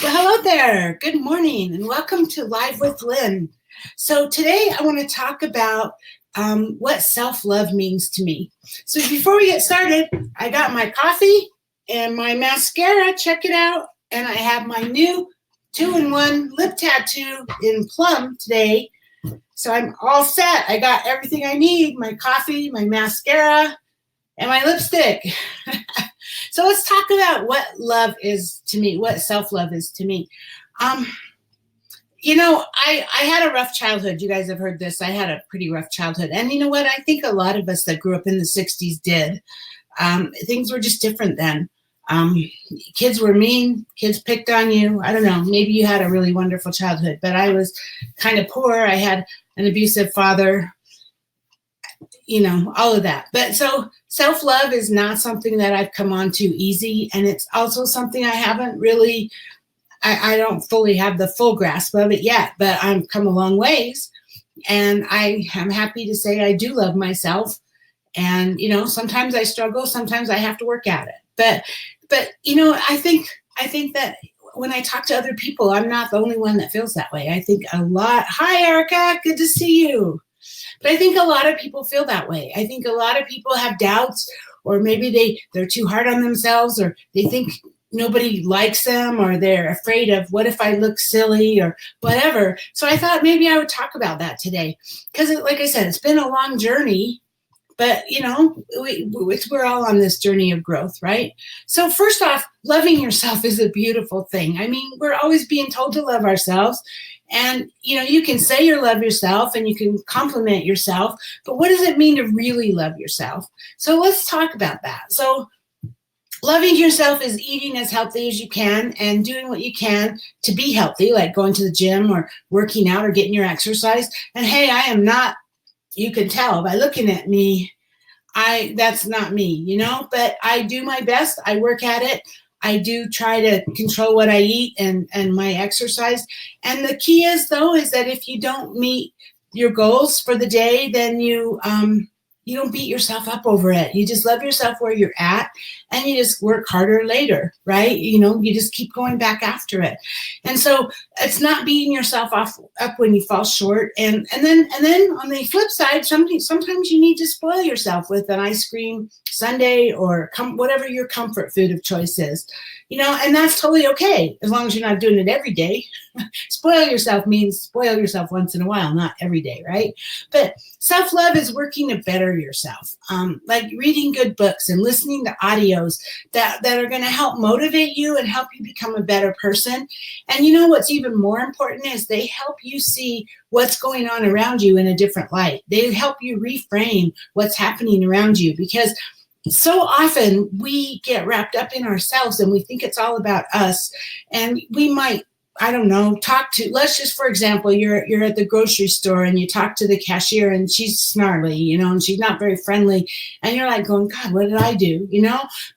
Well, hello there. Good morning and welcome to Live with Lynn. So today I want to talk about what self-love means to me. So before we get started, I got my coffee and my mascara. Check it out. And I have my new 2-in-1 lip tattoo in plum today. So I'm all set. I got everything I need, my coffee, my mascara, and my lipstick. So let's talk about what love is to me, what self-love is to me. I had a rough childhood. You guys have heard this. I had a pretty rough childhood. And you know what? I think a lot of us that grew up in the 60s did. Things were just different then. Kids were mean. Kids picked on you. I don't know. Maybe you had a really wonderful childhood, but I was kind of poor. I had an abusive father, all of that. But so self-love is not something that I've come on to easy. And it's also something I haven't really, I don't fully have the full grasp of it yet, but I've come a long ways. And I am happy to say I do love myself. And, sometimes I struggle, sometimes I have to work at it. But I think that when I talk to other people, I'm not the only one that feels that way. I think a lot. Hi, Erica. Good to see you. But I think a lot of people feel that way. I think a lot of people have doubts, or maybe they're too hard on themselves, or they think nobody likes them, or they're afraid of what if I look silly or whatever. So I thought maybe I would talk about that today. Because like I said, it's been a long journey, but we're all on this journey of growth, right? So first off, loving yourself is a beautiful thing. I mean, we're always being told to love ourselves. And, you can say you love yourself and you can compliment yourself, but what does it mean to really love yourself? So let's talk about that. So loving yourself is eating as healthy as you can and doing what you can to be healthy, like going to the gym or working out or getting your exercise. And hey, I am not, you can tell by looking at me, that's not me, but I do my best. I work at it. I do try to control what I eat and my exercise. And the key is that if you don't meet your goals for the day, then you don't beat yourself up over it. You just love yourself where you're at and you just work harder later, right? You just keep going back after it. And so it's not beating yourself up when you fall short. And then on the flip side, sometimes you need to spoil yourself with an ice cream sundae or whatever your comfort food of choice is, and that's totally okay as long as you're not doing it every day. Spoil yourself means spoil yourself once in a while, not every day, right? But self-love is working to better yourself, like reading good books and listening to audios that are going to help motivate you and help you become a better person. And what's even more important is they help you see what's going on around you in a different light. They help you reframe what's happening around you, because so often we get wrapped up in ourselves and we think it's all about us. And we might, I don't know, let's just, for example, you're at the grocery store and you talk to the cashier and she's snarly, and she's not very friendly. And you're like going, God, what did I do?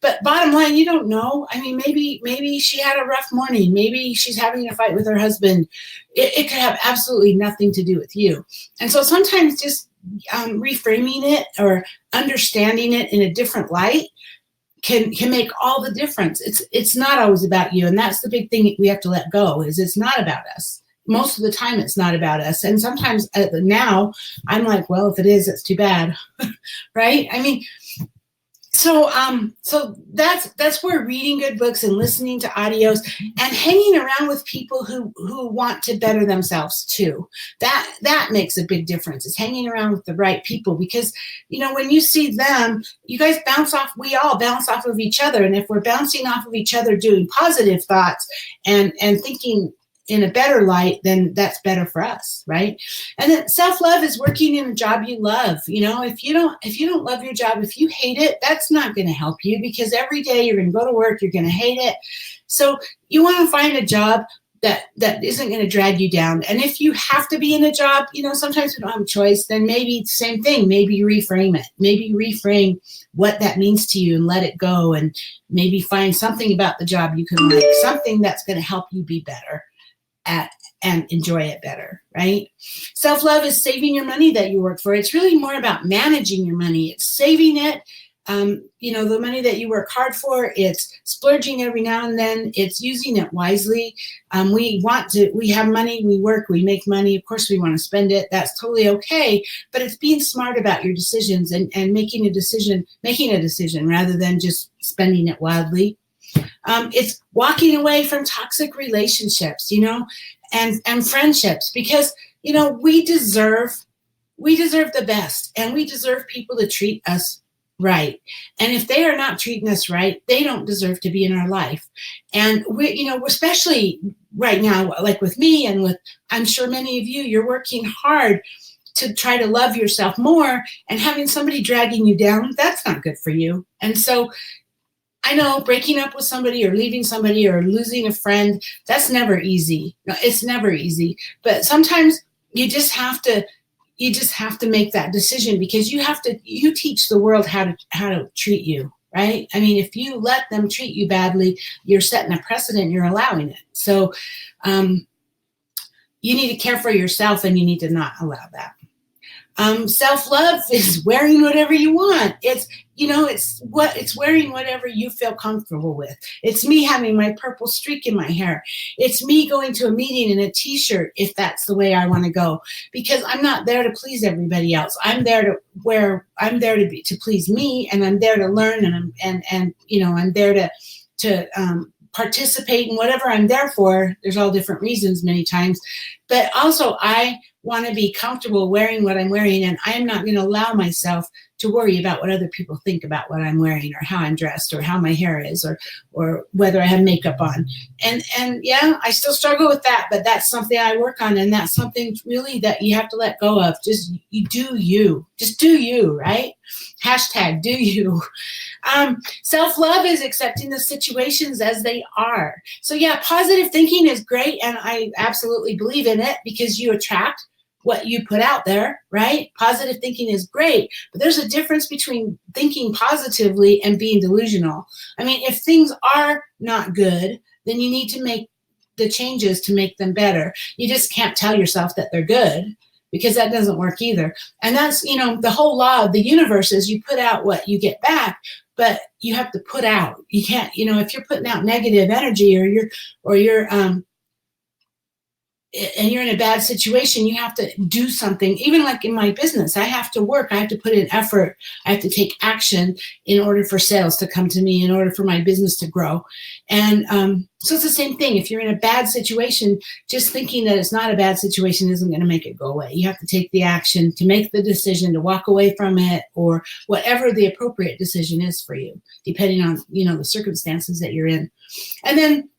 But bottom line, you don't know. I mean, maybe she had a rough morning. Maybe she's having a fight with her husband. It could have absolutely nothing to do with you. And so sometimes just reframing it or understanding it in a different light can make all the difference. It's not always about you. And that's the big thing we have to let go, is it's not about us. Most of the time it's not about us. And sometimes now I'm like, well, if it is, it's too bad. Right? I mean, so that's where reading good books and listening to audios and hanging around with people who want to better themselves too. That makes a big difference. It's hanging around with the right people, because when you see them, you guys we all bounce off of each other. And if we're bouncing off of each other doing positive thoughts and thinking in a better light, then that's better for us, right? And then self-love is working in a job you love. If you don't love your job, if you hate it, that's not going to help you, because every day you're going to go to work, you're going to hate it. So you want to find a job that isn't going to drag you down. And if you have to be in a job, sometimes we don't have a choice, then maybe the same thing, maybe you reframe it, maybe reframe what that means to you and let it go, and maybe find something about the job you can like, something that's going to help you be better at and enjoy it better, right? Self-love is saving your money that you work for. It's really more about managing your money. It's saving it The money that you work hard for, it's splurging every now and then. It's using it wisely. We have money, we work, we make money. Of course, we want to spend it. That's totally okay. But it's being smart about your decisions and making a decision rather than just spending it wildly. It's walking away from toxic relationships, and friendships, because, we deserve the best, and we deserve people to treat us right. And if they are not treating us right, they don't deserve to be in our life. And especially right now, like with me and with, I'm sure many of you, you're working hard to try to love yourself more, and having somebody dragging you down, that's not good for you. And so I know breaking up with somebody or leaving somebody or losing a friend, that's never easy. No, it's never easy. But sometimes you just have to make that decision, because you teach the world how to treat you, right? I mean, if you let them treat you badly, you're setting a precedent, you're allowing it. So you need to care for yourself, and you need to not allow that. Self-love is wearing whatever you want. It's wearing whatever you feel comfortable with. It's me having my purple streak in my hair. It's me going to a meeting in a t-shirt if that's the way I want to go, because I'm not there to please everybody else. I'm there to please me, and I'm there to learn, and I'm there to participate in whatever I'm there for. There's all different reasons many times, but also I want to be comfortable wearing what I'm wearing, and I am not going to allow myself to worry about what other people think about what I'm wearing, or how I'm dressed, or how my hair is, or whether I have makeup on. And yeah, I still struggle with that, but that's something I work on, and that's something really that you have to let go of. Just do you, right? Hashtag do you. Self-love is accepting the situations as they are. So yeah, positive thinking is great, and I absolutely believe in it, because you attract what you put out there, right? Positive thinking is great, but there's a difference between thinking positively and being delusional. I mean, if things are not good, then you need to make the changes to make them better. You just can't tell yourself that they're good, because that doesn't work either. And that's, the whole law of the universe is you put out what you get back, but you have to put out. You can't, if you're putting out negative energy, or you're and you're in a bad situation, you have to do something. Even like in my business, I have to work. I have to put in effort. I have to take action in order for sales to come to me, in order for my business to grow. And so it's the same thing. If you're in a bad situation, just thinking that it's not a bad situation isn't going to make it go away. You have to take the action to make the decision to walk away from it, or whatever the appropriate decision is for you, depending on, the circumstances that you're in. And then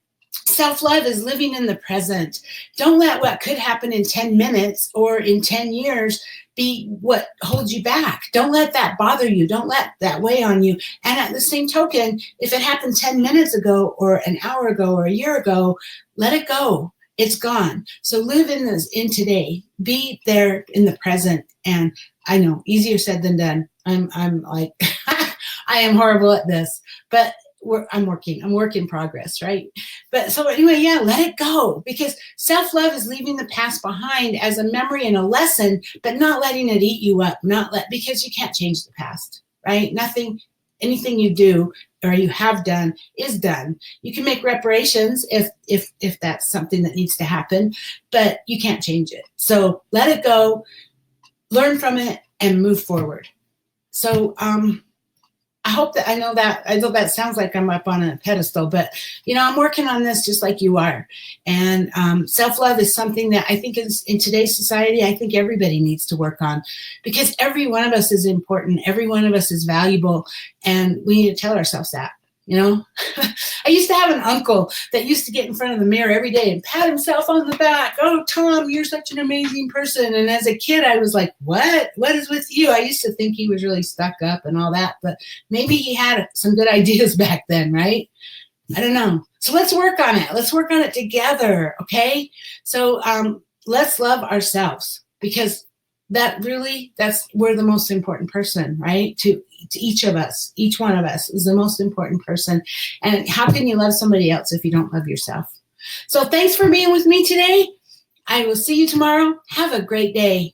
self-love is living in the present. Don't let what could happen in 10 minutes or in 10 years be what holds you back. Don't let that bother you. Don't let that weigh on you. And at the same token, if it happened 10 minutes ago, or an hour ago, or a year ago, let it go. It's gone. So live in today. Be there in the present. And I know, easier said than done. I'm like, I am horrible at this, but I'm work in progress, right? But so anyway, yeah, let it go, because self-love is leaving the past behind as a memory and a lesson, but not letting it eat you up, because you can't change the past, right? Anything you do or you have done is done. You can make reparations if that's something that needs to happen, but you can't change it. So let it go, learn from it, and move forward. So, I know that sounds like I'm up on a pedestal, but I'm working on this just like you are. And self-love is something that I think is in today's society, I think everybody needs to work on, because every one of us is important. Every one of us is valuable, and we need to tell ourselves that. I used to have an uncle that used to get in front of the mirror every day and pat himself on the back. Oh, Tom, you're such an amazing person. And as a kid, I was like, what is with you? I used to think he was really stuck up and all that, but maybe he had some good ideas back then, right? I don't know. So let's work on it. Let's work on it together. Okay. So let's love ourselves, because we're the most important person, right? To each of us, each one of us is the most important person. And how can you love somebody else if you don't love yourself? So thanks for being with me today. I will see you tomorrow. Have a great day.